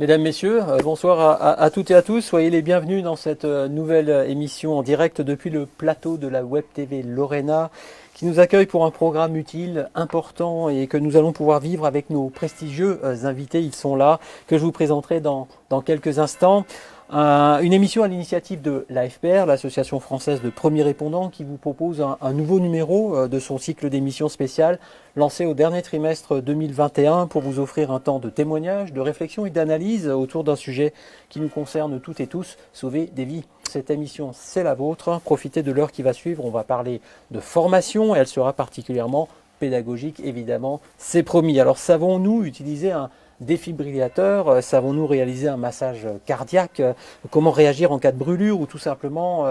Mesdames, Messieurs, bonsoir à toutes et à tous. Soyez les bienvenus dans cette nouvelle émission en direct depuis le plateau de la Web TV Lorena qui nous accueille pour un programme utile, important et que nous allons pouvoir vivre avec nos prestigieux invités. Ils sont là, que je vous présenterai dans quelques instants. Une émission à l'initiative de l'AFPR, l'Association française de premiers répondants, qui vous propose un nouveau numéro de son cycle d'émissions spéciales lancé au dernier trimestre 2021 pour vous offrir un temps de témoignage, de réflexion et d'analyse autour d'un sujet qui nous concerne toutes et tous, sauver des vies. Cette émission, c'est la vôtre. Profitez de l'heure qui va suivre. On va parler de formation et elle sera particulièrement pédagogique, évidemment, c'est promis. Alors, savons-nous utiliser un défibrillateur, savons-nous réaliser un massage cardiaque, comment réagir en cas de brûlure ou tout simplement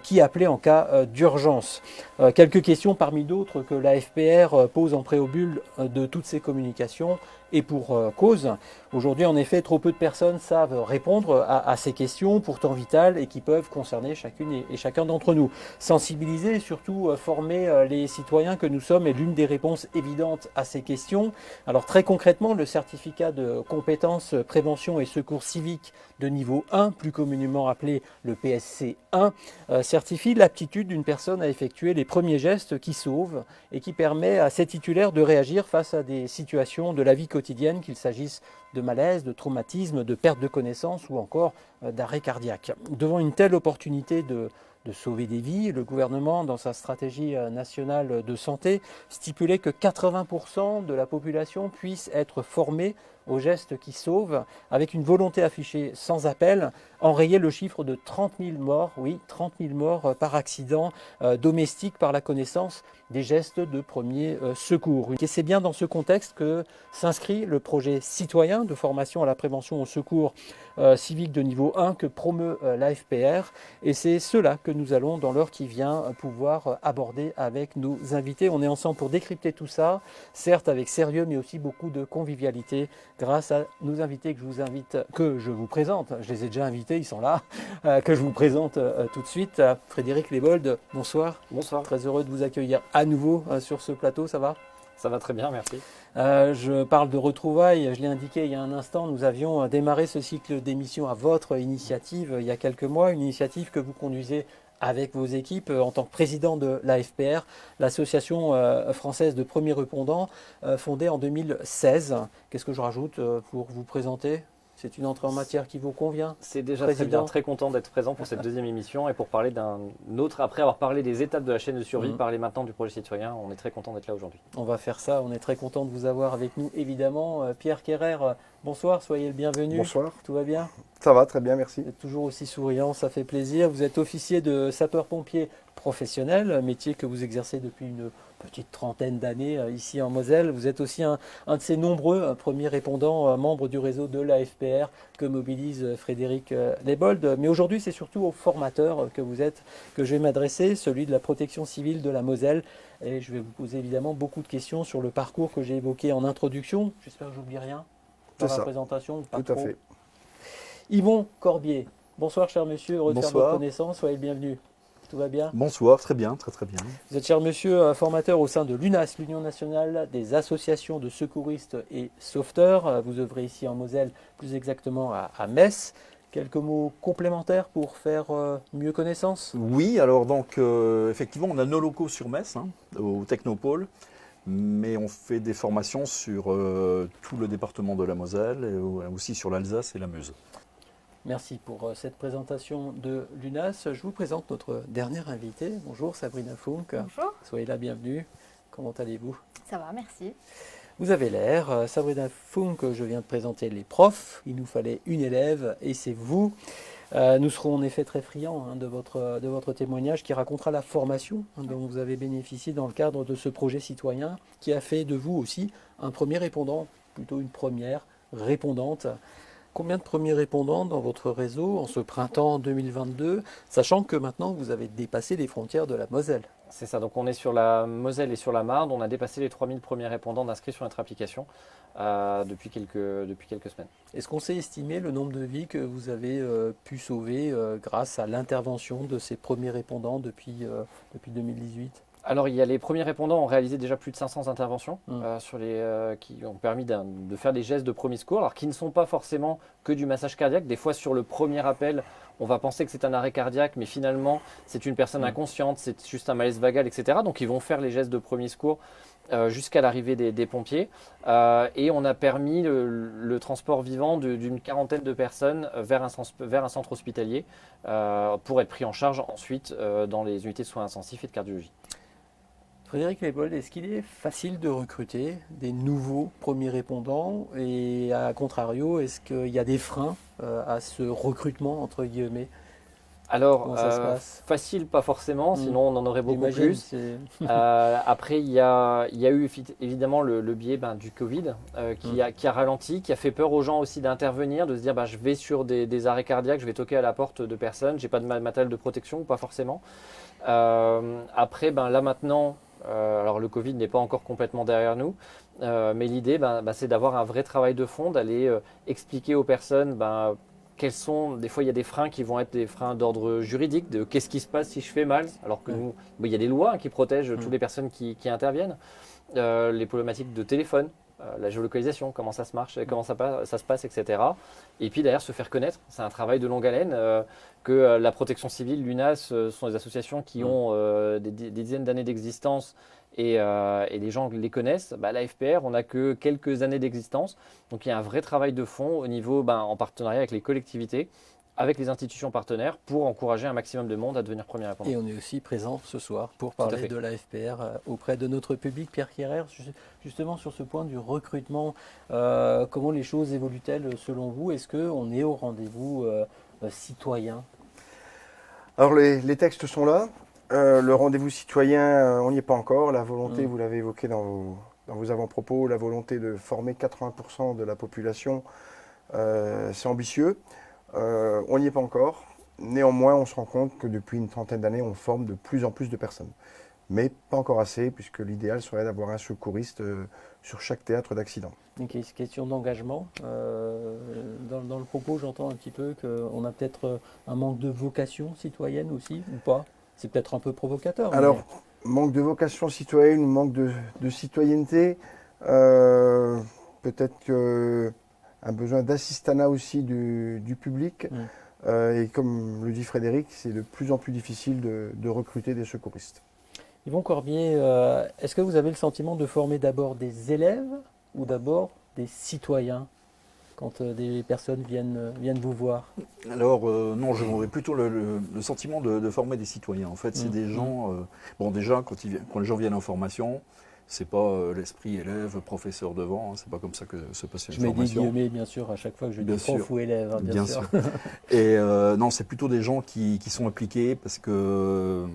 qui appeler en cas d'urgence. Quelques questions parmi d'autres que l'AFPR pose en préambule de toutes ces communications et pour cause. Aujourd'hui, en effet, trop peu de personnes savent répondre à ces questions pourtant vitales et qui peuvent concerner chacune et chacun d'entre nous. Sensibiliser et surtout former les citoyens que nous sommes est l'une des réponses évidentes à ces questions. Alors très concrètement, le certificat de compétences prévention et secours civique de niveau 1, plus communément appelé le PSC 1, certifie l'aptitude d'une personne à effectuer les premiers gestes qui sauvent et qui permet à ses titulaires de réagir face à des situations de la vie quotidienne, qu'il s'agisse de malaise, de traumatisme, de perte de connaissance ou encore d'arrêt cardiaque. Devant une telle opportunité de sauver des vies, le gouvernement, dans sa stratégie nationale de santé, stipulait que 80% de la population puisse être formée aux gestes qui sauvent, avec une volonté affichée sans appel, enrayer le chiffre de 30 000 morts, oui, 30 000 morts par accident domestique par la connaissance des gestes de premier secours. Et c'est bien dans ce contexte que s'inscrit le projet citoyen de formation à la prévention au secours civique de niveau 1 que promeut l'AFPR. Et c'est cela que nous allons, dans l'heure qui vient, pouvoir aborder avec nos invités. On est ensemble pour décrypter tout ça, certes avec sérieux, mais aussi beaucoup de convivialité, grâce à nos invités que je vous présente. Je les ai déjà invités, ils sont là, que je vous présente tout de suite. Frédéric Lebold, bonsoir. Bonsoir. Très heureux de vous accueillir à nouveau sur ce plateau, ça va ? Ça va très bien, merci. Je parle de retrouvailles, je l'ai indiqué il y a un instant, nous avions démarré ce cycle d'émissions à votre initiative il y a quelques mois, une initiative que vous conduisez avec vos équipes en tant que président de l'AFPR, l'Association française de premiers répondants, fondée en 2016. Qu'est-ce que je rajoute pour vous présenter ? C'est une entrée en matière qui vous convient ? C'est déjà très bien, très content d'être présent pour cette deuxième émission et pour parler d'un autre, après avoir parlé des étapes de la chaîne de survie, parler maintenant du projet citoyen. On est très content d'être là aujourd'hui. On va faire ça, on est très content de vous avoir avec nous évidemment. Pierre Quérer, bonsoir, soyez le bienvenu. Bonsoir. Tout va bien ? Ça va, très bien, merci. Vous êtes toujours aussi souriant, ça fait plaisir. Vous êtes officier de sapeur-pompier professionnel, métier que vous exercez depuis une petite trentaine d'années ici en Moselle. Vous êtes aussi un de ces nombreux premiers répondants, membres du réseau de l'AFPR que mobilise Frédéric Lebold. Mais aujourd'hui, c'est surtout aux formateurs que vous êtes que je vais m'adresser, celui de la protection civile de la Moselle. Et je vais vous poser évidemment beaucoup de questions sur le parcours que j'ai évoqué en introduction. J'espère que j'oublie rien dans la présentation. Tout à fait. Yvon Corbier, bonsoir cher monsieur, heureux de faire Bonsoir. votre connaissance, soyez le bienvenu. Tout va bien ? Bonsoir, très bien, très bien. Vous êtes cher monsieur formateur au sein de l'UNAS, l'Union nationale des associations de secouristes et sauveteurs. Vous œuvrez ici en Moselle, plus exactement à Metz. Quelques mots complémentaires pour faire mieux connaissance ? Oui, alors donc effectivement, on a nos locaux sur Metz, au Technopôle, mais on fait des formations sur tout le département de la Moselle et aussi sur l'Alsace et la Meuse. Merci pour cette présentation de l'UNAS. Je vous présente notre dernière invitée. Bonjour Sabrina Funk. Bonjour. Soyez la bienvenue. Comment allez-vous ? Ça va, merci. Vous avez l'air. Sabrina Funk, je viens de présenter les profs. Il nous fallait une élève et c'est vous. Nous serons en effet très friands de votre témoignage qui racontera la formation dont vous avez bénéficié dans le cadre de ce projet citoyen qui a fait de vous aussi un premier répondant, plutôt une première répondante. Combien de premiers répondants dans votre réseau en ce printemps 2022, sachant que maintenant vous avez dépassé les frontières de la Moselle ? C'est ça, donc on est sur la Moselle et sur la Marne. On a dépassé les 3000 premiers répondants d'inscrits sur notre application depuis quelques semaines. Est-ce qu'on sait estimer le nombre de vies que vous avez pu sauver grâce à l'intervention de ces premiers répondants depuis 2018 ? Alors, il y a les premiers répondants ont réalisé déjà plus de 500 interventions qui ont permis de faire des gestes de premier secours, alors qui ne sont pas forcément que du massage cardiaque. Des fois, sur le premier appel, on va penser que c'est un arrêt cardiaque, mais finalement, c'est une personne inconsciente, c'est juste un malaise vagal, etc. Donc, ils vont faire les gestes de premier secours jusqu'à l'arrivée des pompiers. Et on a permis le transport vivant d'une quarantaine de personnes vers un centre hospitalier pour être pris en charge ensuite dans les unités de soins intensifs et de cardiologie. Frédéric Lebold, est-ce qu'il est facile de recruter des nouveaux premiers répondants et à contrario, est-ce qu'il y a des freins à ce recrutement entre guillemets? Alors, ça se passe facile, pas forcément, sinon on en aurait beaucoup J'imagine, plus. Après, il y a eu évidemment le biais du Covid qui a ralenti, qui a fait peur aux gens aussi d'intervenir, de se dire je vais sur des arrêts cardiaques, je vais toquer à la porte de personnes, j'ai pas de matériel de protection ou pas forcément. Après, là maintenant, alors le Covid n'est pas encore complètement derrière nous, mais l'idée c'est d'avoir un vrai travail de fond, d'aller expliquer aux personnes quels sont, des fois il y a des freins qui vont être des freins d'ordre juridique, de qu'est-ce qui se passe si je fais mal, alors que nous, il y a des lois qui protègent toutes les personnes qui interviennent, les problématiques de téléphone, la géolocalisation, comment ça se marche, comment ça se passe, etc. Et puis derrière se faire connaître, c'est un travail de longue haleine, que la protection civile, l'UNAS, sont des associations qui ont des dizaines d'années d'existence et les gens les connaissent. La FPR, on n'a que quelques années d'existence, donc il y a un vrai travail de fond au niveau, en partenariat avec les collectivités, avec les institutions partenaires pour encourager un maximum de monde à devenir premier répondant. Et on est aussi présent ce soir pour parler de la FPR auprès de notre public. Pierre Quérer, justement sur ce point du recrutement, comment les choses évoluent-elles selon vous? Est-ce qu'on est au rendez-vous citoyen? Alors les textes sont là. Le rendez-vous citoyen, on n'y est pas encore. La volonté, vous l'avez évoqué dans vos avant-propos, la volonté de former 80% de la population, c'est ambitieux. On n'y est pas encore. Néanmoins, on se rend compte que depuis une trentaine d'années, on forme de plus en plus de personnes. Mais pas encore assez, puisque l'idéal serait d'avoir un secouriste sur chaque théâtre d'accident. Une question d'engagement. Dans le propos, j'entends un petit peu qu'on a peut-être un manque de vocation citoyenne aussi, ou pas? C'est peut-être un peu provocateur. Alors, manque de vocation citoyenne, manque de citoyenneté, peut-être un besoin d'assistanat aussi du public. Et comme le dit Frédéric, c'est de plus en plus difficile de recruter des secouristes. Yvon Corbier, est-ce que vous avez le sentiment de former d'abord des élèves ou d'abord des citoyens quand des personnes viennent vous voir? Alors non, j'aurais plutôt le sentiment de former des citoyens. En fait, c'est des gens... déjà, quand les gens viennent en formation, c'est pas l'esprit élève, professeur devant, c'est pas comme ça que se passe une formation. Je mets des guillemets, bien sûr, à chaque fois que je dis prof ou élève, bien sûr. Et non, c'est plutôt des gens qui sont impliqués parce que...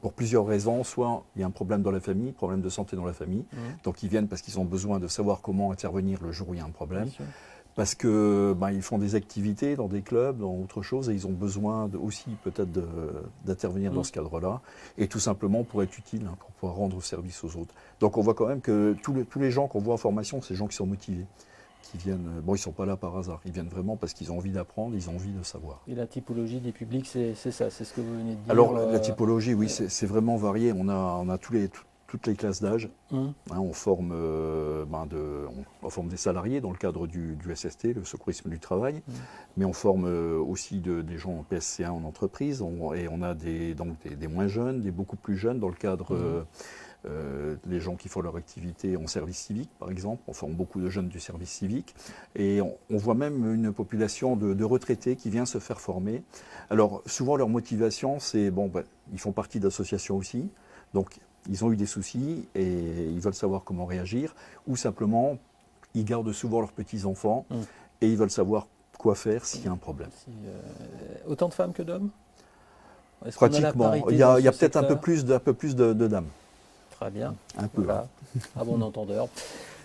pour plusieurs raisons, soit il y a un problème dans la famille, problème de santé dans la famille, donc ils viennent parce qu'ils ont besoin de savoir comment intervenir le jour où il y a un problème, parce que ils font des activités dans des clubs, dans autre chose, et ils ont besoin aussi peut-être d'intervenir dans ce cadre-là, et tout simplement pour être utile, pour pouvoir rendre service aux autres. Donc on voit quand même que tous les gens qu'on voit en formation, c'est des gens qui sont motivés, qui viennent, ils ne sont pas là par hasard, ils viennent vraiment parce qu'ils ont envie d'apprendre, ils ont envie de savoir. Et la typologie des publics, c'est ça, c'est ce que vous venez de dire? Alors la typologie, oui, c'est vraiment varié, on a toutes les classes d'âge, on forme on forme des salariés dans le cadre du SST, le secourisme du travail, mais on forme aussi des gens en PSC1 en entreprise, et on a des moins jeunes, des beaucoup plus jeunes dans le cadre... les gens qui font leur activité en service civique, par exemple. On forme beaucoup de jeunes du service civique. Et on voit même une population de retraités qui vient se faire former. Alors, souvent, leur motivation, c'est, ils font partie d'associations aussi. Donc, ils ont eu des soucis et ils veulent savoir comment réagir. Ou simplement, ils gardent souvent leurs petits-enfants et ils veulent savoir quoi faire s'il y a un problème. Autant de femmes que d'hommes? Pratiquement. Il y a peut-être un peu plus de dames. Très bien. Un peu. Voilà. À bon entendeur.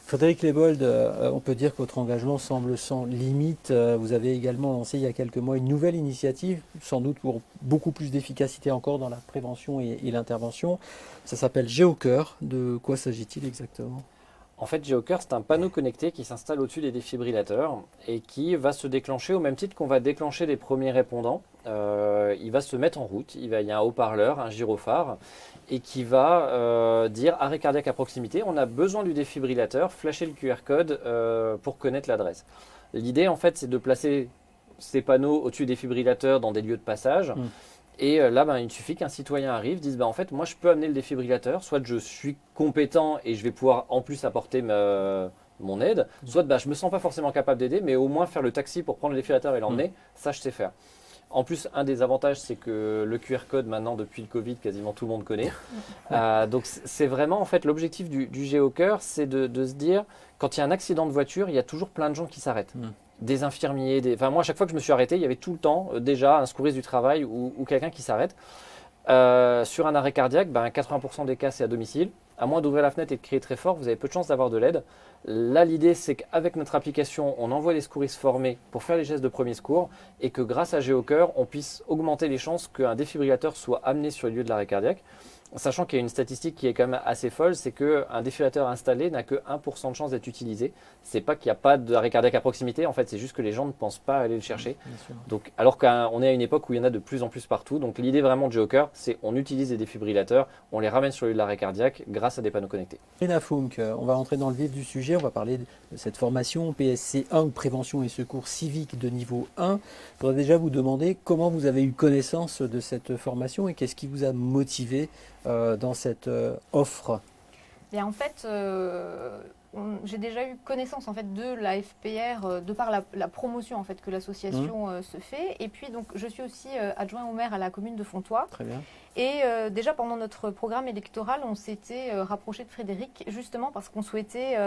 Frédéric Lebold, on peut dire que votre engagement semble sans limite. Vous avez également lancé il y a quelques mois une nouvelle initiative, sans doute pour beaucoup plus d'efficacité encore dans la prévention et l'intervention. Ça s'appelle GeoCœur. De quoi s'agit-il exactement? En fait, GeoCœur, c'est un panneau connecté qui s'installe au-dessus des défibrillateurs et qui va se déclencher au même titre qu'on va déclencher les premiers répondants. il va se mettre en route, il y a un haut-parleur, un gyrophare, et qui va dire arrêt cardiaque à proximité, on a besoin du défibrillateur, flasher le QR code pour connaître l'adresse. L'idée en fait c'est de placer ces panneaux au-dessus des défibrillateurs dans des lieux de passage. Et là, il suffit qu'un citoyen arrive, dise en fait, moi je peux amener le défibrillateur, soit je suis compétent et je vais pouvoir en plus apporter mon aide, soit je ne me sens pas forcément capable d'aider, mais au moins faire le taxi pour prendre le défibrillateur et l'emmener, ça je sais faire. En plus, un des avantages, c'est que le QR code, maintenant, depuis le Covid, quasiment tout le monde connaît. Donc, c'est vraiment, en fait, l'objectif du GeoCœur, c'est de se dire, quand il y a un accident de voiture, il y a toujours plein de gens qui s'arrêtent. Des infirmiers, enfin, moi, à chaque fois que je me suis arrêté, il y avait tout le temps, déjà, un secouriste du travail ou quelqu'un qui s'arrête. Sur un arrêt cardiaque, 80% des cas, c'est à domicile. À moins d'ouvrir la fenêtre et de crier très fort, vous avez peu de chances d'avoir de l'aide. Là, l'idée, c'est qu'avec notre application, on envoie des secouristes formés pour faire les gestes de premier secours et que grâce à GeoCœur, on puisse augmenter les chances qu'un défibrillateur soit amené sur le lieu de l'arrêt cardiaque. Sachant qu'il y a une statistique qui est quand même assez folle, c'est qu'un défibrillateur installé n'a que 1% de chance d'être utilisé. C'est pas qu'il n'y a pas d'arrêt cardiaque à proximité, en fait, c'est juste que les gens ne pensent pas aller le chercher. Donc, alors qu'on est à une époque où il y en a de plus en plus partout. Donc l'idée vraiment de GeoCœur, c'est on utilise des défibrillateurs, on les ramène sur le lieu de l'arrêt cardiaque grâce à des panneaux connectés. Rina Funk, on va rentrer dans le vif du sujet, on va parler de cette formation PSC 1 ou prévention et secours civique de niveau 1. Je voudrais déjà vous demander comment vous avez eu connaissance de cette formation et qu'est-ce qui vous a motivé dans cette offre. Bien, en fait, j'ai déjà eu connaissance en fait de la FPR de par la promotion en fait que l'association se fait. Et puis donc je suis aussi adjoint au maire à la commune de Fontoy. Très bien. Et déjà pendant notre programme électoral, on s'était rapproché de Frédéric justement parce qu'on souhaitait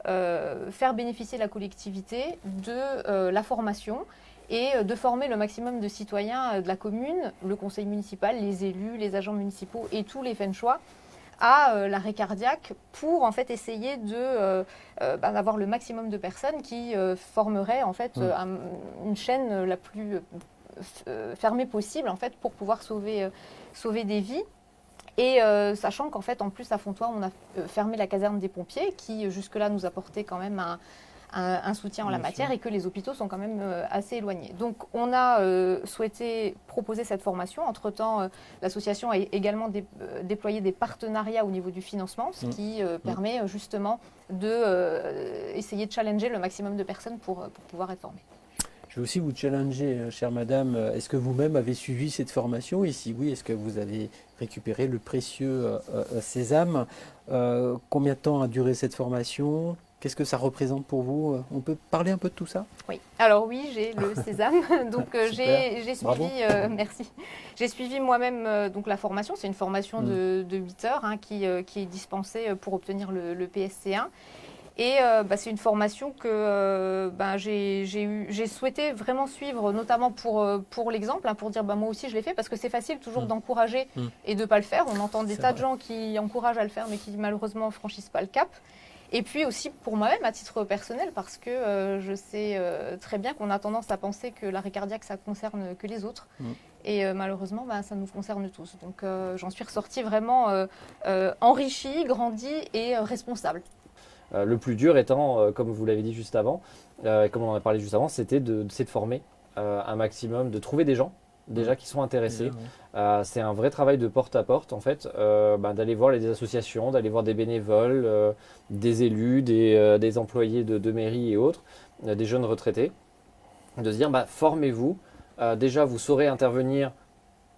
faire bénéficier la collectivité de la formation et de former le maximum de citoyens de la commune, le conseil municipal, les élus, les agents municipaux et tous les fenchois à l'arrêt cardiaque pour en fait essayer d'avoir le maximum de personnes qui formeraient en fait une chaîne la plus fermée possible en fait pour pouvoir sauver des vies. Et sachant qu'en fait en plus à Fontoy on a fermé la caserne des pompiers qui jusque-là nous apportait quand même un soutien en la matière et que les hôpitaux sont quand même assez éloignés. Donc on a souhaité proposer cette formation. Entre-temps, l'association a également déployé des partenariats au niveau du financement, ce qui permet justement d'essayer de challenger le maximum de personnes pour pouvoir être formées. Je vais aussi vous challenger, chère madame, est-ce que vous-même avez suivi cette formation et si oui, est-ce que vous avez récupéré le précieux sésame combien de temps a duré cette formation ? Qu'est-ce que ça représente pour vous ? On peut parler un peu de tout ça ? Oui, alors oui, j'ai le sésame. Donc j'ai suivi, merci. J'ai suivi moi-même donc la formation. C'est une formation de 8 heures qui est dispensée pour obtenir le PSC1. Et c'est une formation que j'ai souhaité vraiment suivre, notamment pour l'exemple, pour dire moi aussi je l'ai fait, parce que c'est facile toujours d'encourager et de ne pas le faire. On entend des tas de gens qui encouragent à le faire, mais qui malheureusement ne franchissent pas le cap. Et puis aussi pour moi-même, à titre personnel, parce que je sais très bien qu'on a tendance à penser que l'arrêt cardiaque, ça ne concerne que les autres. Et malheureusement, ça nous concerne tous. Donc j'en suis ressortie vraiment enrichie, grandie et responsable. Le plus dur étant, comme vous l'avez dit juste avant, et comme on en a parlé juste avant, c'était de former un maximum, de trouver des gens déjà qui sont intéressés. C'est un vrai travail de porte à porte en fait, d'aller voir les associations, d'aller voir des bénévoles, des élus, des employés de mairie et autres, des jeunes retraités, de se dire formez-vous, déjà vous saurez intervenir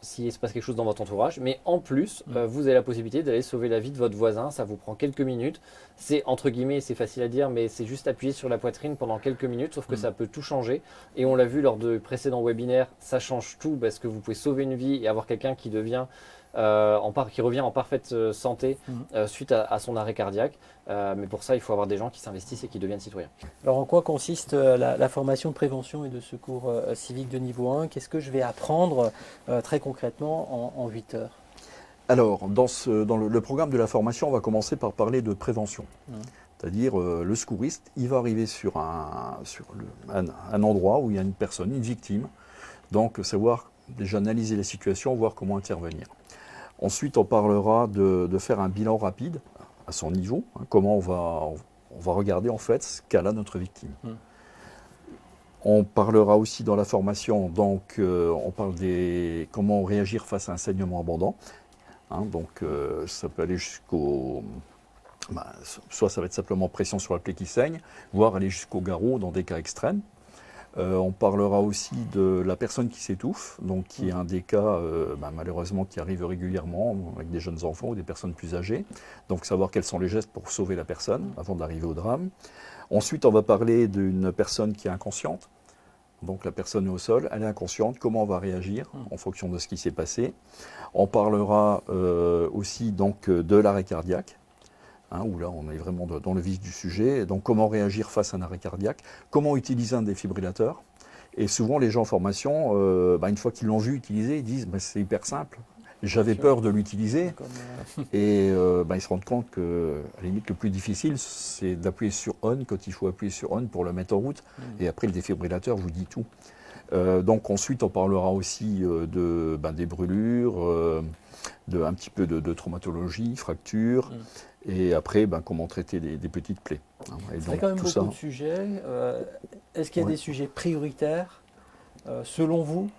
s'il se passe quelque chose dans votre entourage, mais en plus, vous avez la possibilité d'aller sauver la vie de votre voisin, ça vous prend quelques minutes, c'est entre guillemets, c'est facile à dire, mais c'est juste appuyer sur la poitrine pendant quelques minutes, sauf que ça peut tout changer, et on l'a vu lors de précédents webinaires, ça change tout, parce que vous pouvez sauver une vie et avoir quelqu'un qui devient qui revient en parfaite santé suite à son arrêt cardiaque. Mais pour ça, il faut avoir des gens qui s'investissent et qui deviennent citoyens. Alors, en quoi consiste la formation de prévention et de secours civique de niveau 1 ? Qu'est-ce que je vais apprendre très concrètement en 8 heures ? Alors, dans le programme de la formation, on va commencer par parler de prévention. C'est-à-dire, le secouriste, il va arriver sur un endroit où il y a une personne, une victime. Donc, savoir déjà analyser la situation, voir comment intervenir. Ensuite, on parlera de faire un bilan rapide à son niveau, comment on va regarder en fait ce qu'a là notre victime. On parlera aussi dans la formation, donc on parle comment réagir face à un saignement abondant. Hein, donc ça peut aller jusqu'au... soit ça va être simplement pression sur la plaie qui saigne, voire aller jusqu'au garrot dans des cas extrêmes. On parlera aussi de la personne qui s'étouffe, donc qui est un des cas malheureusement qui arrive régulièrement avec des jeunes enfants ou des personnes plus âgées. Donc savoir quels sont les gestes pour sauver la personne avant d'arriver au drame. Ensuite, on va parler d'une personne qui est inconsciente. Donc la personne est au sol, elle est inconsciente, comment on va réagir en fonction de ce qui s'est passé. On parlera aussi donc, de l'arrêt cardiaque. Où là, on est vraiment dans le vif du sujet. Donc, comment réagir face à un arrêt cardiaque, comment utiliser un défibrillateur. Et souvent, les gens en formation, une fois qu'ils l'ont vu utiliser, ils disent c'est hyper simple. J'avais peur de l'utiliser. Et ils se rendent compte que, à la limite, le plus difficile, c'est d'appuyer sur on quand il faut appuyer sur on pour le mettre en route. Et après, le défibrillateur vous dit tout. Donc, ensuite, on parlera aussi des brûlures, un petit peu de traumatologie, fractures. Et après, comment traiter des petites plaies. C'est quand même beaucoup de sujets. Est-ce qu'il y a des sujets prioritaires, selon vous?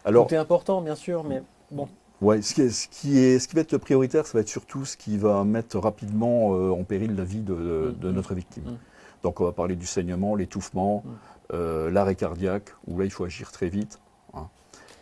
Alors, tout est important, bien sûr, mais bon. Ouais, ce qui va être prioritaire, ça va être surtout ce qui va mettre rapidement en péril la vie de notre victime. Donc, on va parler du saignement, l'étouffement, l'arrêt cardiaque, où là, il faut agir très vite.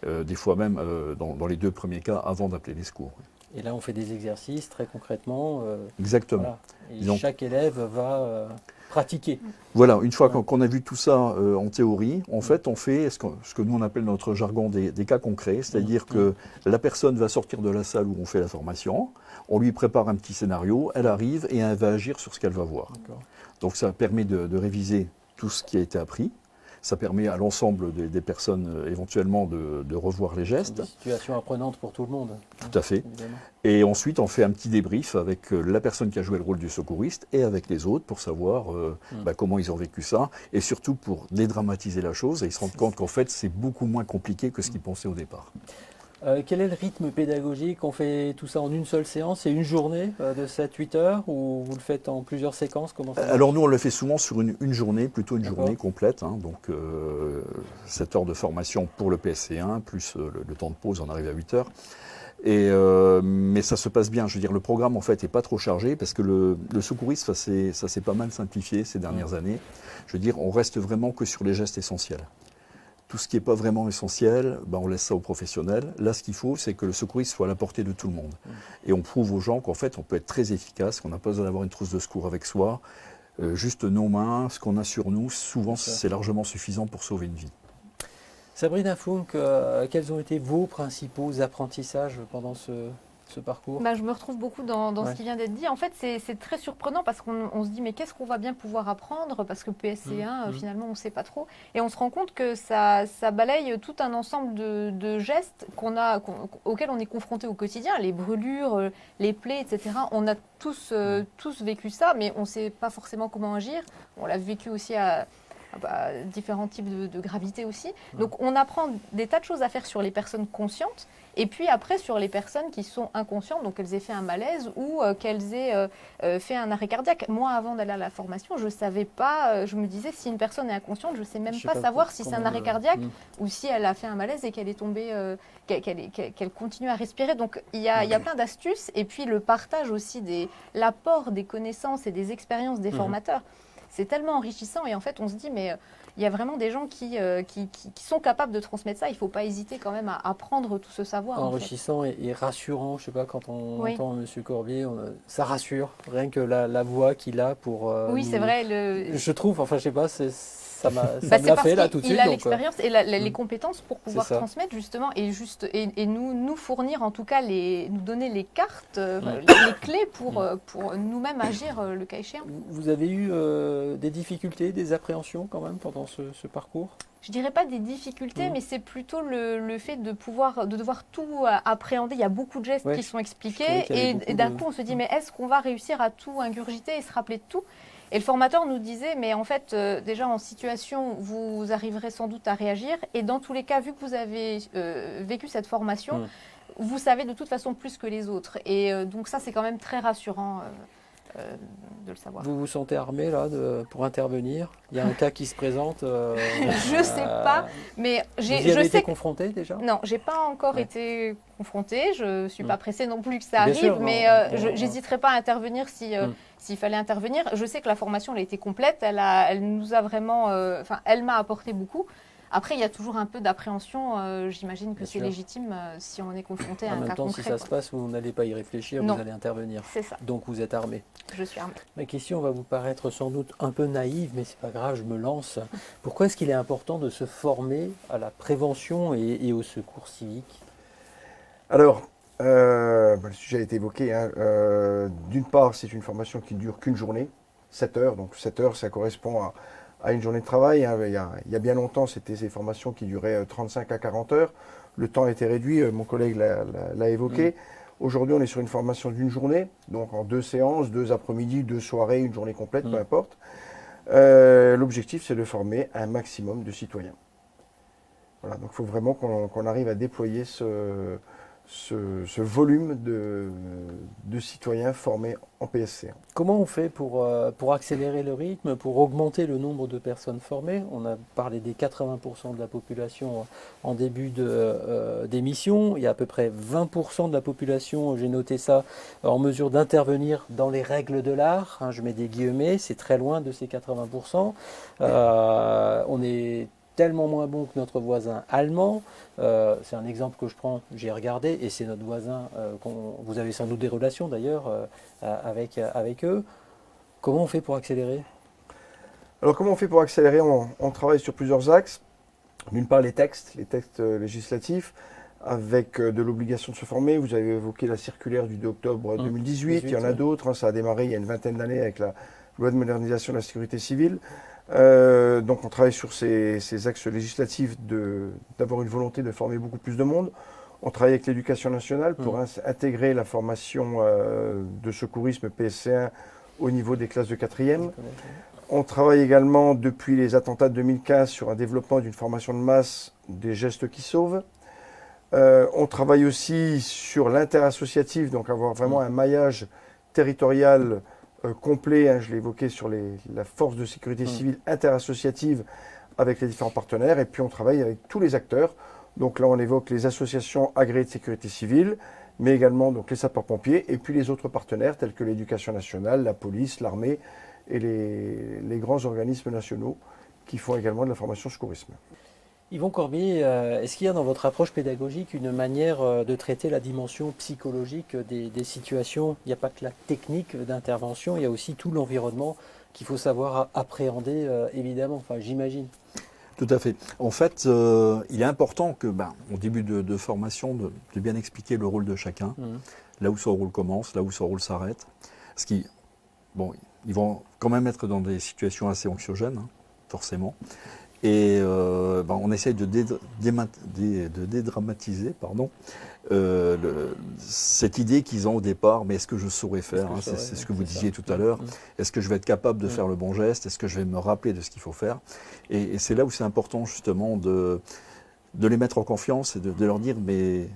Des fois même, dans les 2 premiers cas, avant d'appeler les secours. Et là, on fait des exercices très concrètement. Exactement. Voilà. Et donc, chaque élève va pratiquer. Voilà, une fois qu'on a vu tout ça en théorie, en fait, on fait ce que nous on appelle dans notre jargon des cas concrets, c'est-à-dire que la personne va sortir de la salle où on fait la formation, on lui prépare un petit scénario, elle arrive et elle va agir sur ce qu'elle va voir. Donc ça permet de réviser tout ce qui a été appris. Ça permet à l'ensemble des personnes éventuellement de revoir les gestes. C'est une situation apprenante pour tout le monde. Tout à fait. Évidemment. Et ensuite, on fait un petit débrief avec la personne qui a joué le rôle du secouriste et avec les autres pour savoir comment ils ont vécu ça et surtout pour dédramatiser la chose et ils se rendent compte qu'en fait, c'est beaucoup moins compliqué que ce qu'ils pensaient au départ. Quel est le rythme pédagogique? On fait tout ça en une seule séance? C'est une journée de 7-8 heures ou vous le faites en plusieurs séquences? Comment ça marche? Alors nous on le fait souvent sur une journée, plutôt une journée complète, donc 7 heures de formation pour le PSC1, plus le temps de pause, on arrive à 8 heures. Mais ça se passe bien, je veux dire le programme en fait n'est pas trop chargé parce que le secourisme ça s'est pas mal simplifié ces dernières années. Je veux dire on reste vraiment que sur les gestes essentiels. Tout ce qui n'est pas vraiment essentiel, on laisse ça aux professionnels. Là, ce qu'il faut, c'est que le secouriste soit à la portée de tout le monde. Et on prouve aux gens qu'en fait, on peut être très efficace, qu'on n'a pas besoin d'avoir une trousse de secours avec soi. Juste nos mains, ce qu'on a sur nous, souvent, c'est largement suffisant pour sauver une vie. Sabrina Funk, quels ont été vos principaux apprentissages pendant ce parcours? Je me retrouve beaucoup dans ce qui vient d'être dit. En fait, c'est très surprenant parce qu'on se dit mais qu'est-ce qu'on va bien pouvoir apprendre? Parce que PSC1, finalement, on ne sait pas trop. Et on se rend compte que ça balaye tout un ensemble de gestes auxquels on est confronté au quotidien. Les brûlures, les plaies, etc. On a tous vécu ça, mais on ne sait pas forcément comment agir. On l'a vécu aussi à différents types de gravité aussi. Donc on apprend des tas de choses à faire sur les personnes conscientes et puis après sur les personnes qui sont inconscientes, donc qu'elles aient fait un malaise ou qu'elles aient fait un arrêt cardiaque. Moi, avant d'aller à la formation, je ne savais pas, je me disais si une personne est inconsciente, je ne sais même pas savoir si c'est un arrêt cardiaque ou si elle a fait un malaise et qu'elle est tombée, qu'elle continue à respirer. Donc il y a plein d'astuces et puis le partage aussi l'apport des connaissances et des expériences des formateurs. C'est tellement enrichissant et en fait on se dit mais il y a vraiment des gens qui sont capables de transmettre ça. Il ne faut pas hésiter quand même à apprendre tout ce savoir. Enrichissant et rassurant. Je ne sais pas, quand on entend M. Corbier, ça rassure. Rien que la voix qu'il a pour... oui, c'est vrai. Je trouve, enfin je ne sais pas, ça me l'a fait là tout de suite. Il a l'expérience et les compétences pour pouvoir transmettre justement et nous fournir en tout cas, nous donner les cartes, les clés pour nous-mêmes agir le cas échéant. Vous avez eu des difficultés, des appréhensions quand même pendant ce parcours? Je dirais pas des difficultés, mais c'est plutôt le fait de devoir tout appréhender. Il y a beaucoup de gestes qui sont expliqués et d'un coup on se dit mais est-ce qu'on va réussir à tout ingurgiter et se rappeler de tout? Et le formateur nous disait, mais en fait, déjà en situation, vous arriverez sans doute à réagir. Et dans tous les cas, vu que vous avez vécu cette formation, vous savez de toute façon plus que les autres. Et donc ça, c'est quand même très rassurant. de le savoir. Vous vous sentez armé là pour intervenir? Il y a un cas qui se présente. Je sais pas, mais vous y avez été confronté déjà? Non, j'ai pas encore été confrontée. Je suis pas pressée non plus que ça arrive, sûr, mais j'hésiterai pas à intervenir s'il fallait intervenir. Je sais que la formation elle a été complète. Elle nous a vraiment, elle m'a apporté beaucoup. Après, il y a toujours un peu d'appréhension. J'imagine que c'est légitime si on est confronté à un cas concret. En même temps, si ça se passe, vous n'allez pas y réfléchir, Non. vous allez intervenir. C'est ça. Donc vous êtes armé. Je suis armée. Ma question va vous paraître sans doute un peu naïve, mais c'est pas grave, je me lance. Pourquoi est-ce qu'il est important de se former à la prévention et au secours civique? Alors, le sujet a été évoqué. D'une part, c'est une formation qui ne dure qu'une journée, 7 heures. Donc 7 heures, ça correspond à une journée de travail. Il y a bien longtemps, c'était ces formations qui duraient 35 à 40 heures. Le temps a été réduit, mon collègue l'a évoqué. Aujourd'hui, on est sur une formation d'une journée, donc en 2 séances, 2 après-midi, 2 soirées, une journée complète, peu importe. L'objectif, c'est de former un maximum de citoyens. Voilà, donc il faut vraiment qu'on arrive à déployer ce volume de citoyens formés en PSC. Comment on fait pour accélérer le rythme, pour augmenter le nombre de personnes formées? On a parlé des 80% de la population en début d'émission. Il y a à peu près 20% de la population, j'ai noté ça, en mesure d'intervenir dans les règles de l'art. Hein, je mets des guillemets, c'est très loin de ces 80%. On est tellement moins bon que notre voisin allemand. C'est un exemple que je prends, j'ai regardé, et c'est notre voisin, vous avez sans doute des relations d'ailleurs avec eux. Comment on fait pour accélérer? Alors comment on fait pour accélérer? On travaille sur plusieurs axes. D'une part les textes législatifs, avec de l'obligation de se former. Vous avez évoqué la circulaire du 2 octobre 2018, il y en a d'autres, ça a démarré il y a une vingtaine d'années avec la loi de modernisation de la sécurité civile. Donc on travaille sur ces axes législatifs d'avoir une volonté de former beaucoup plus de monde. On travaille avec l'éducation nationale pour intégrer la formation de secourisme PSC1 au niveau des classes de 4e. On travaille également depuis les attentats de 2015 sur un développement d'une formation de masse des gestes qui sauvent. On travaille aussi sur l'interassociatif, donc avoir vraiment un maillage territorial complet, je l'ai évoqué sur la force de sécurité civile interassociative avec les différents partenaires, et puis on travaille avec tous les acteurs. Donc là on évoque les associations agréées de sécurité civile, mais également donc les sapeurs-pompiers, et puis les autres partenaires tels que l'éducation nationale, la police, l'armée et les grands organismes nationaux qui font également de la formation secourisme. Yvon Cormier, est-ce qu'il y a dans votre approche pédagogique une manière de traiter la dimension psychologique des situations? Il n'y a pas que la technique d'intervention, il y a aussi tout l'environnement qu'il faut savoir appréhender, évidemment, enfin j'imagine. Tout à fait. En fait, il est important que, au début de formation, de bien expliquer le rôle de chacun, là où son rôle commence, là où son rôle s'arrête. Parce qu'ils vont quand même être dans des situations assez anxiogènes, forcément. Et on essaye de dédramatiser cette idée qu'ils ont au départ, mais est-ce que je saurais faire, c'est ce que vous disiez tout à l'heure, est-ce que je vais être capable de faire le bon geste, est-ce que je vais me rappeler de ce qu'il faut faire, et c'est là où c'est important justement de les mettre en confiance et de leur dire, mais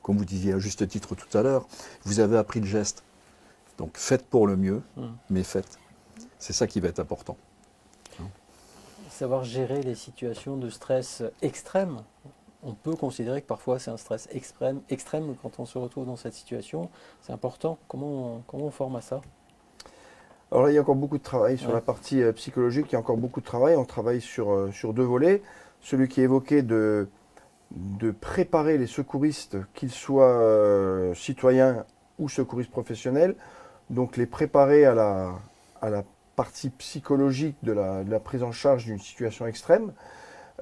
comme vous disiez à juste titre tout à l'heure, vous avez appris le geste, donc faites pour le mieux, mais faites. C'est ça qui va être important. Savoir gérer les situations de stress extrême. On peut considérer que parfois c'est un stress extrême quand on se retrouve dans cette situation. C'est important. Comment on forme à ça? Alors là, il y a encore beaucoup de travail sur la partie psychologique. Il y a encore beaucoup de travail. On travaille sur 2 volets. Celui qui est évoqué de préparer les secouristes, qu'ils soient citoyens ou secouristes professionnels. Donc les préparer à la partie psychologique de la prise en charge d'une situation extrême,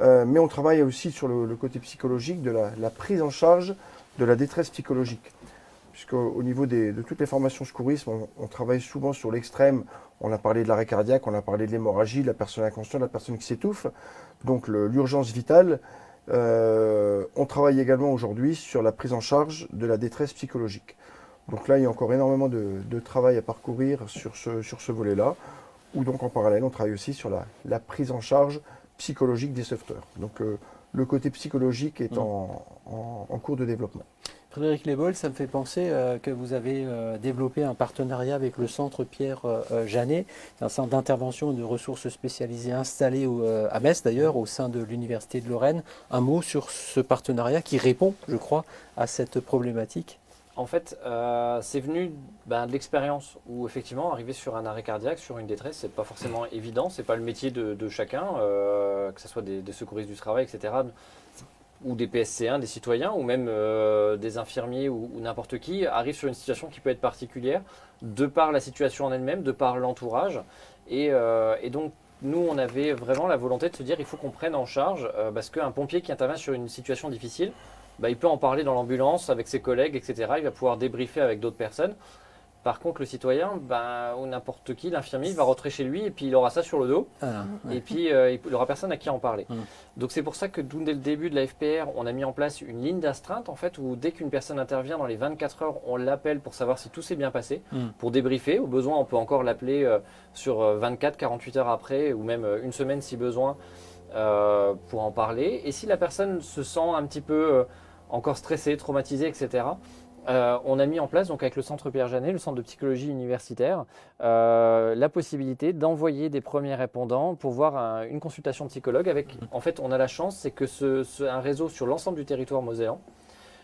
mais on travaille aussi sur le côté psychologique de la prise en charge de la détresse psychologique. Puisqu'au niveau de toutes les formations secourisme, on travaille souvent sur l'extrême. On a parlé de l'arrêt cardiaque, on a parlé de l'hémorragie, de la personne inconsciente, de la personne qui s'étouffe, donc l'urgence vitale. On travaille également aujourd'hui sur la prise en charge de la détresse psychologique. Donc là, il y a encore énormément de travail à parcourir sur ce volet-là. Ou donc en parallèle, on travaille aussi sur la prise en charge psychologique des sauveteurs. Donc le côté psychologique est en cours de développement. Frédéric Lebol, ça me fait penser que vous avez développé un partenariat avec le centre Pierre Janet, un centre d'intervention et de ressources spécialisées installé à Metz d'ailleurs, au sein de l'Université de Lorraine. Un mot sur ce partenariat qui répond, je crois, à cette problématique. En fait, c'est venu de l'expérience où effectivement, arriver sur un arrêt cardiaque, sur une détresse, c'est pas forcément évident, c'est pas le métier de chacun, que ce soit des secouristes du travail, etc., ou des PSC1, des citoyens, ou même des infirmiers ou n'importe qui, arrive sur une situation qui peut être particulière, de par la situation en elle-même, de par l'entourage. Et donc, nous, on avait vraiment la volonté de se dire il faut qu'on prenne en charge, parce qu'un pompier qui intervient sur une situation difficile, il peut en parler dans l'ambulance avec ses collègues, etc. Il va pouvoir débriefer avec d'autres personnes. Par contre, le citoyen, ou n'importe qui, l'infirmier, il va rentrer chez lui et puis il aura ça sur le dos. Et puis, il n'aura personne à qui en parler. Donc, c'est pour ça que dès le début de la FPR, on a mis en place une ligne d'astreinte, en fait, où dès qu'une personne intervient dans les 24 heures, on l'appelle pour savoir si tout s'est bien passé, pour débriefer. Au besoin, on peut encore l'appeler sur 24, 48 heures après, ou même une semaine si besoin, pour en parler. Et si la personne se sent un petit peu encore stressée, traumatisée, etc., on a mis en place, donc avec le centre Pierre Janet, le centre de psychologie universitaire, la possibilité d'envoyer des premiers répondants pour voir une consultation psychologue. En fait, on a la chance, c'est que un réseau sur l'ensemble du territoire mosellan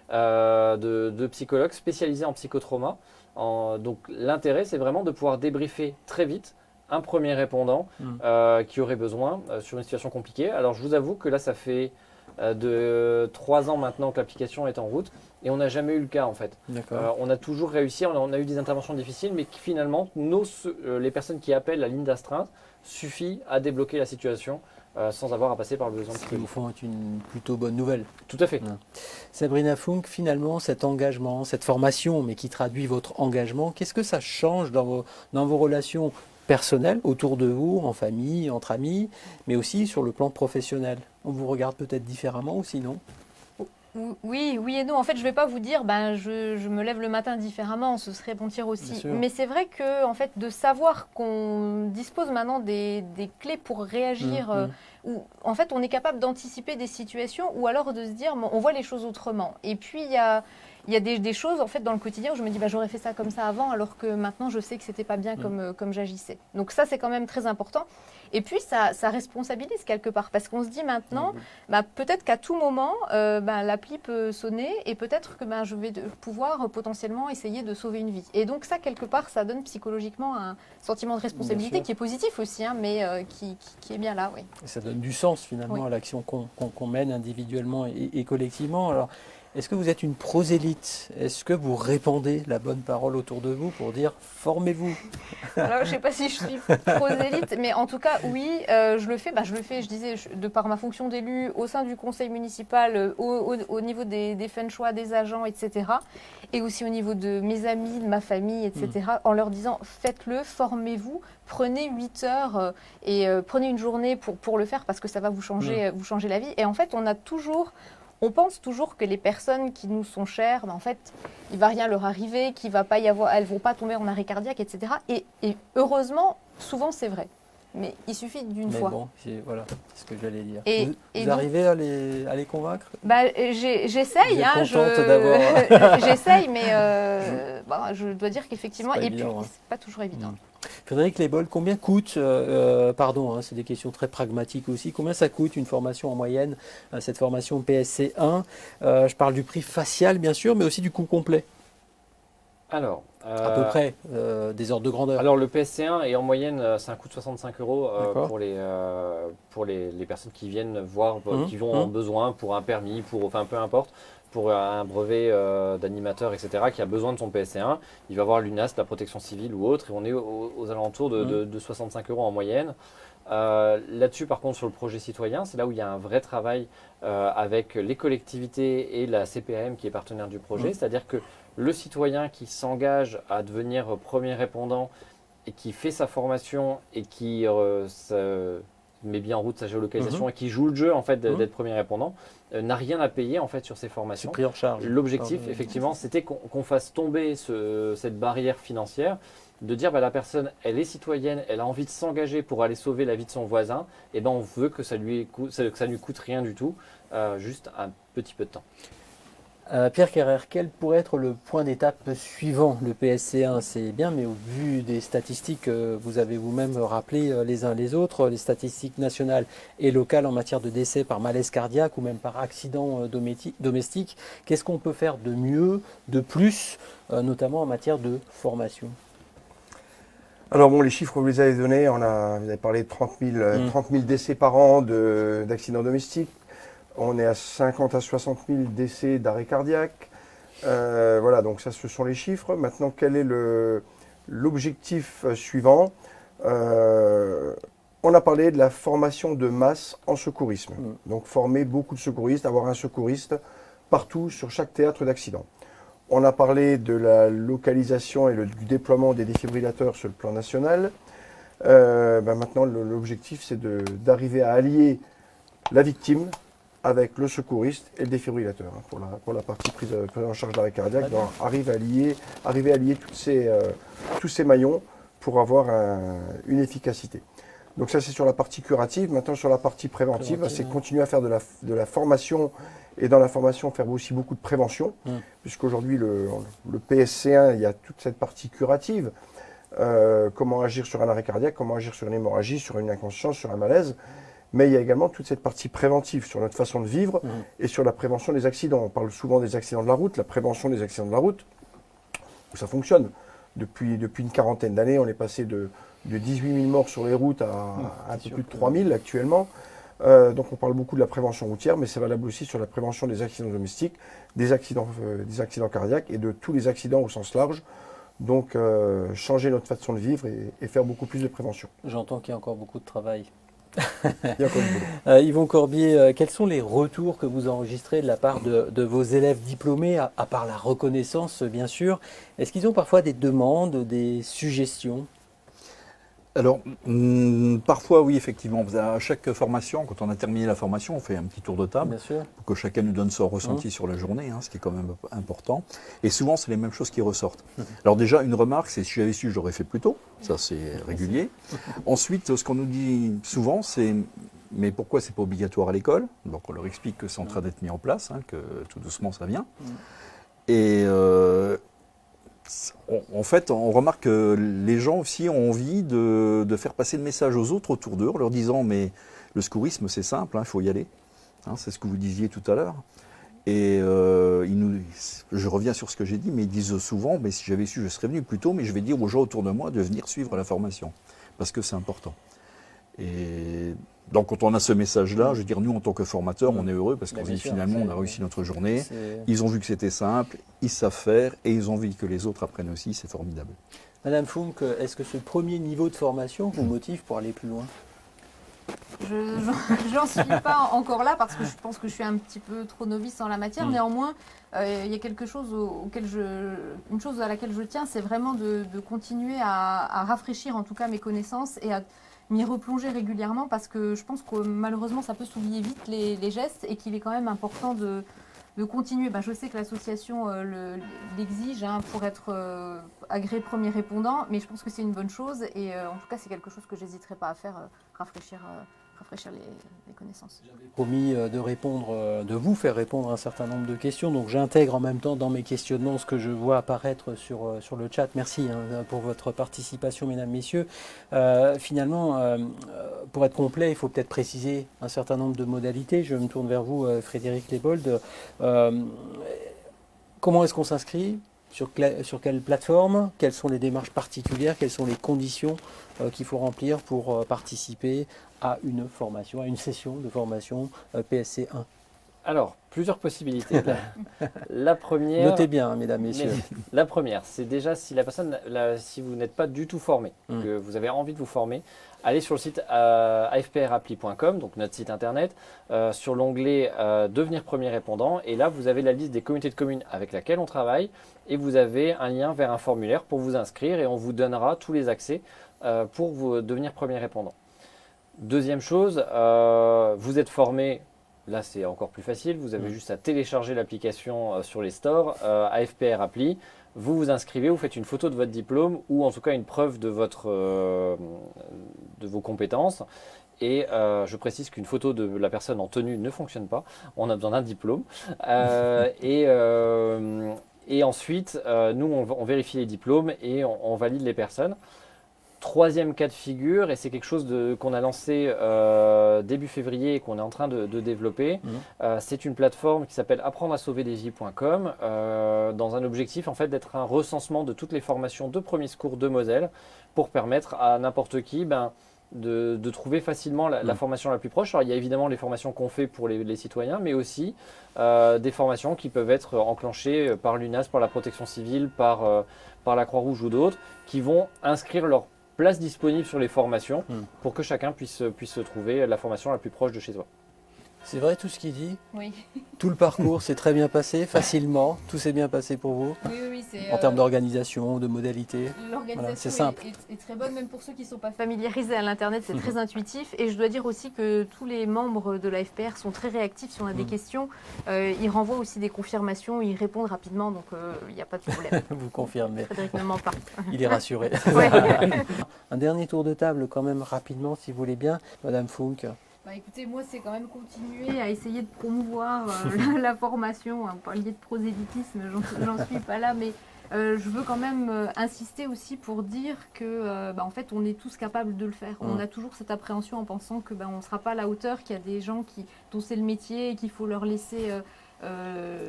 de psychologues spécialisés en psychotrauma. Donc l'intérêt, c'est vraiment de pouvoir débriefer très vite un premier répondant qui aurait besoin sur une situation compliquée. Alors je vous avoue que là, ça fait de 3 ans maintenant que l'application est en route et on n'a jamais eu le cas en fait. On a toujours réussi, on a eu des interventions difficiles, mais finalement les personnes qui appellent la ligne d'astreinte suffit à débloquer la situation sans avoir à passer par le besoin de psychologie. Ce qui au fond est une plutôt bonne nouvelle. Tout à fait. Sabrina Funk, finalement cet engagement, cette formation, mais qui traduit votre engagement, qu'est-ce que ça change dans vos relations personnelles autour de vous, en famille, entre amis, mais aussi sur le plan professionnel? On vous regarde peut-être différemment ou sinon? Oui et non. En fait, je ne vais pas vous dire je me lève le matin différemment, ce serait mentir aussi. Mais c'est vrai que en fait, de savoir qu'on dispose maintenant des clés pour réagir, où en fait on est capable d'anticiper des situations ou alors de se dire on voit les choses autrement. Et puis il y a des choses en fait dans le quotidien où je me dis j'aurais fait ça comme ça avant alors que maintenant je sais que c'était pas bien comme j'agissais. Donc ça c'est quand même très important. Et puis ça responsabilise quelque part parce qu'on se dit maintenant peut-être qu'à tout moment l'appli peut sonner et peut-être que je vais pouvoir potentiellement essayer de sauver une vie. Et donc ça quelque part ça donne psychologiquement un sentiment de responsabilité qui est positif aussi mais qui est bien là. Oui. Et ça donne du sens finalement à l'action qu'on mène individuellement et collectivement. Alors, est-ce que vous êtes une prosélyte? Est-ce que vous répandez la bonne parole autour de vous pour dire formez-vous? Alors, je ne sais pas si je suis prosélyte, mais en tout cas, oui, je le fais. Je disais, de par ma fonction d'élu au sein du conseil municipal, au niveau des fins de choix des agents, etc. Et aussi au niveau de mes amis, de ma famille, etc. En leur disant faites-le, formez-vous, prenez 8 heures et prenez une journée pour le faire parce que ça va vous changer la vie. Et en fait, on pense toujours que les personnes qui nous sont chères, en fait, il ne va rien leur arriver, elles ne vont pas tomber en arrêt cardiaque, etc. Et heureusement, souvent c'est vrai. Mais il suffit d'une fois. Bon, c'est ce que j'allais dire. Vous donc, arrivez à les convaincre? J'essaye. J'essaye, mais je dois dire qu'effectivement, c'est pas toujours évident. Frédéric Lebol, combien coûte, c'est des questions très pragmatiques aussi, combien ça coûte une formation en moyenne, cette formation PSC1? Je parle du prix facial bien sûr, mais aussi du coût complet. Alors, à peu près, des ordres de grandeur. Alors le PSC1 est en moyenne, c'est un coût de 65 € pour les personnes qui viennent voir, qui ont besoin pour un permis, peu importe, pour un brevet d'animateur, etc., qui a besoin de son PSC1. Il va voir l'UNAS, la protection civile ou autre, et on est aux alentours de 65 € en moyenne. Là-dessus, par contre, sur le projet citoyen, c'est là où il y a un vrai travail avec les collectivités et la CPAM qui est partenaire du projet, c'est-à-dire que le citoyen qui s'engage à devenir premier répondant et qui fait sa formation et qui met bien en route sa géolocalisation et qui joue le jeu en fait d'être premier répondant n'a rien à payer en fait sur ses formations. C'est pris en charge. L'objectif, effectivement, c'était qu'on fasse tomber cette barrière financière, de dire la personne, elle est citoyenne, elle a envie de s'engager pour aller sauver la vie de son voisin, et on veut que ça lui coûte rien du tout, juste un petit peu de temps. Pierre Carrère, quel pourrait être le point d'étape suivant? Le PSC1, c'est bien, mais au vu des statistiques que vous avez vous-même rappelées les uns les autres, les statistiques nationales et locales en matière de décès par malaise cardiaque ou même par accident domestique, qu'est-ce qu'on peut faire de mieux, de plus, notamment en matière de formation? Alors bon, les chiffres, vous les avez donnés, vous avez parlé de 30 000 décès par an d'accidents domestiques. On est à 50 à 60 000 décès d'arrêt cardiaque. Voilà, donc ça, ce sont les chiffres. Maintenant, quel est l'objectif suivant? On a parlé de la formation de masse en secourisme. Donc former beaucoup de secouristes, avoir un secouriste partout sur chaque théâtre d'accident. On a parlé de la localisation et du déploiement des défibrillateurs sur le plan national. Maintenant, l'objectif, c'est d'arriver à allier la victime avec le secouriste et le défibrillateur. Pour la partie prise en charge de l'arrêt cardiaque, arriver à lier tous ces maillons pour avoir une efficacité. Donc ça, c'est sur la partie curative. Maintenant, sur la partie préventive, c'est continuer à faire de la formation, et dans la formation, faire aussi beaucoup de prévention, puisqu'aujourd'hui, le PSC1, il y a toute cette partie curative. Comment agir sur un arrêt cardiaque, comment agir sur une hémorragie, sur une inconscience, sur un malaise. Mais il y a également toute cette partie préventive sur notre façon de vivre et sur la prévention des accidents. On parle souvent des accidents de la route, la prévention des accidents de la route, ça fonctionne. Depuis une quarantaine d'années, on est passé de 18 000 morts sur les routes à un peu plus de 3 000 actuellement. Donc on parle beaucoup de la prévention routière, mais c'est valable aussi sur la prévention des accidents domestiques, des accidents cardiaques et de tous les accidents au sens large. Donc changer notre façon de vivre et faire beaucoup plus de prévention. J'entends qu'il y a encore beaucoup de travail. Il y a encore du boulot. Yvon Corbier, quels sont les retours que vous enregistrez de la part de vos élèves diplômés, à part la reconnaissance bien sûr? Est-ce qu'ils ont parfois des demandes, des suggestions? Alors, parfois oui, effectivement. À chaque formation, quand on a terminé la formation, on fait un petit tour de table pour que chacun nous donne son ressenti sur la journée, ce qui est quand même important. Et souvent, c'est les mêmes choses qui ressortent. Alors déjà, une remarque, c'est si j'avais su, je l'aurais fait plus tôt. Ça, c'est régulier. Ensuite, ce qu'on nous dit souvent, c'est mais pourquoi c'est pas obligatoire à l'école? Donc on leur explique que c'est en train d'être mis en place, que tout doucement ça vient. Et en fait, on remarque que les gens aussi ont envie de faire passer le message aux autres autour d'eux, en leur disant mais le secourisme c'est simple, il faut y aller. C'est ce que vous disiez tout à l'heure. Et je reviens sur ce que j'ai dit, mais ils disent souvent mais si j'avais su, je serais venu plus tôt, mais je vais dire aux gens autour de moi de venir suivre la formation, parce que c'est important. Et donc quand on a ce message-là, je veux dire, nous en tant que formateurs, on est heureux parce qu'on dit finalement on a réussi notre journée, ils ont vu que c'était simple, ils savent faire et ils ont envie que les autres apprennent aussi, c'est formidable. Madame Funk, est-ce que ce premier niveau de formation vous motive pour aller plus loin? J'en suis pas encore là parce que je pense que je suis un petit peu trop novice en la matière. Néanmoins, il y a quelque chose une chose à laquelle je tiens, c'est vraiment de continuer à rafraîchir en tout cas mes connaissances et à m'y replonger régulièrement parce que je pense que malheureusement ça peut s'oublier vite les gestes et qu'il est quand même important de continuer. Je sais que l'association l'exige pour être agréé premier répondant, mais je pense que c'est une bonne chose et en tout cas c'est quelque chose que j'hésiterai pas à faire, rafraîchir les connaissances. J'avais promis de vous faire répondre à un certain nombre de questions, donc j'intègre en même temps dans mes questionnements ce que je vois apparaître sur le chat. Merci pour votre participation, mesdames, messieurs. Finalement, pour être complet, il faut peut-être préciser un certain nombre de modalités. Je me tourne vers vous, Frédéric Lebold. Comment est-ce qu'on s'inscrit ? Sur quelle plateforme? Quelles sont les démarches particulières? Quelles sont les conditions qu'il faut remplir pour participer à une formation, à une session de formation PSC 1? Alors, plusieurs possibilités. La première... Notez bien, mesdames, messieurs. La première, c'est déjà si la personne, si vous n'êtes pas du tout formé, que vous avez envie de vous former, allez sur le site afprappli.com, donc notre site internet, sur l'onglet Devenir premier répondant, et là vous avez la liste des communautés de communes avec laquelle on travaille, et vous avez un lien vers un formulaire pour vous inscrire, et on vous donnera tous les accès pour vous devenir premier répondant. Deuxième chose, vous êtes formé. Là, c'est encore plus facile. Vous avez juste à télécharger l'application sur les stores, AFPR Appli. Vous vous inscrivez, vous faites une photo de votre diplôme ou en tout cas une preuve de vos compétences. Et je précise qu'une photo de la personne en tenue ne fonctionne pas. On a besoin d'un diplôme. Et ensuite, nous, on vérifie les diplômes et on valide les personnes. Troisième cas de figure, et c'est quelque chose qu'on a lancé début février et qu'on est en train de développer. C'est une plateforme qui s'appelle apprendre-à-sauver-des-vies.com dans un objectif en fait d'être un recensement de toutes les formations de premiers secours de Moselle pour permettre à n'importe qui de trouver facilement la formation la plus proche. Alors, il y a évidemment les formations qu'on fait pour les citoyens, mais aussi des formations qui peuvent être enclenchées par l'UNAS, par la protection civile, par la Croix-Rouge ou d'autres, qui vont inscrire leur place disponible sur les formations pour que chacun puisse trouver la formation la plus proche de chez soi. C'est vrai tout ce qu'il dit? Oui. Tout le parcours s'est très bien passé, facilement, tout s'est bien passé pour vous? Oui, c'est en termes d'organisation, de modalité? L'organisation voilà, c'est simple. est très bonne, même pour ceux qui ne sont pas familiarisés à l'Internet, c'est très intuitif. Et je dois dire aussi que tous les membres de la FPR sont très réactifs. Si on a des questions, ils renvoient aussi des confirmations, ils répondent rapidement, donc il n'y a pas de problème. Vous confirmez. Frédéric ne ment pas. Il est rassuré. Ouais. Un dernier tour de table quand même rapidement, si vous voulez bien. Madame Funk. Bah écoutez, moi c'est quand même continuer à essayer de promouvoir la formation. Vous parliez de prosélytisme, j'en suis pas là, mais je veux quand même insister aussi pour dire que en fait on est tous capables de le faire. On a toujours cette appréhension en pensant que on ne sera pas à la hauteur, qu'il y a des gens dont c'est le métier et qu'il faut leur laisser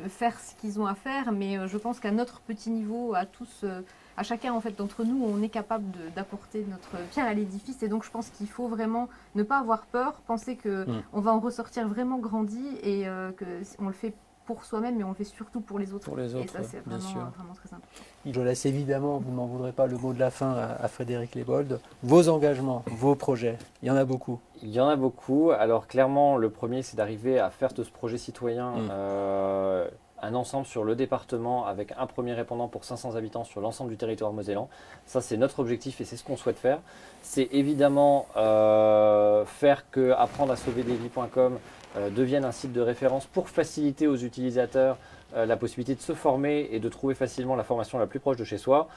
faire ce qu'ils ont à faire, mais je pense qu'à notre petit niveau, à tous, à chacun en fait d'entre nous, on est capable d'apporter notre pierre à l'édifice, et donc je pense qu'il faut vraiment ne pas avoir peur, penser que on va en ressortir vraiment grandi et que on le fait pour soi-même, mais on le fait surtout pour les autres. Pour les autres, et ça c'est bien sûr. vraiment très important. Je laisse évidemment, vous ne m'en voudrez pas, le mot de la fin à Frédéric Lebold. Vos engagements, vos projets, il y en a beaucoup. Il y en a beaucoup. Alors clairement, le premier, c'est d'arriver à faire de ce projet citoyen un ensemble sur le département avec un premier répondant pour 500 habitants sur l'ensemble du territoire mosellan. Ça, c'est notre objectif et c'est ce qu'on souhaite faire. C'est évidemment faire que apprendre-à-sauver-des-vies.com devienne un site de référence pour faciliter aux utilisateurs la possibilité de se former et de trouver facilement la formation la plus proche de chez soi.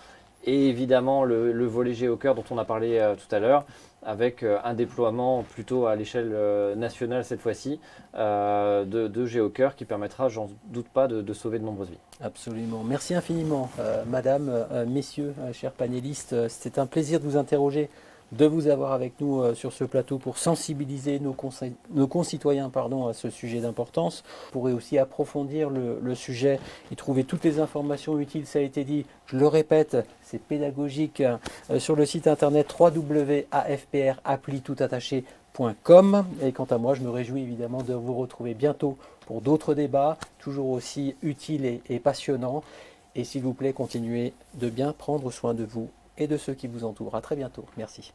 Et évidemment le volet GeoCœur dont on a parlé tout à l'heure, avec un déploiement plutôt à l'échelle nationale cette fois-ci de GeoCœur qui permettra, j'en doute pas, de sauver de nombreuses vies. Absolument. Merci infiniment, madame, messieurs, chers panélistes. C'était un plaisir de vous interroger, de vous avoir avec nous sur ce plateau pour sensibiliser nos concitoyens à ce sujet d'importance. Vous pourrez aussi approfondir le sujet et trouver toutes les informations utiles, ça a été dit, je le répète, c'est pédagogique, sur le site internet www.afprappli.com. Et quant à moi, je me réjouis évidemment de vous retrouver bientôt pour d'autres débats, toujours aussi utiles et passionnants. Et s'il vous plaît, continuez de bien prendre soin de vous et de ceux qui vous entourent. À très bientôt. Merci.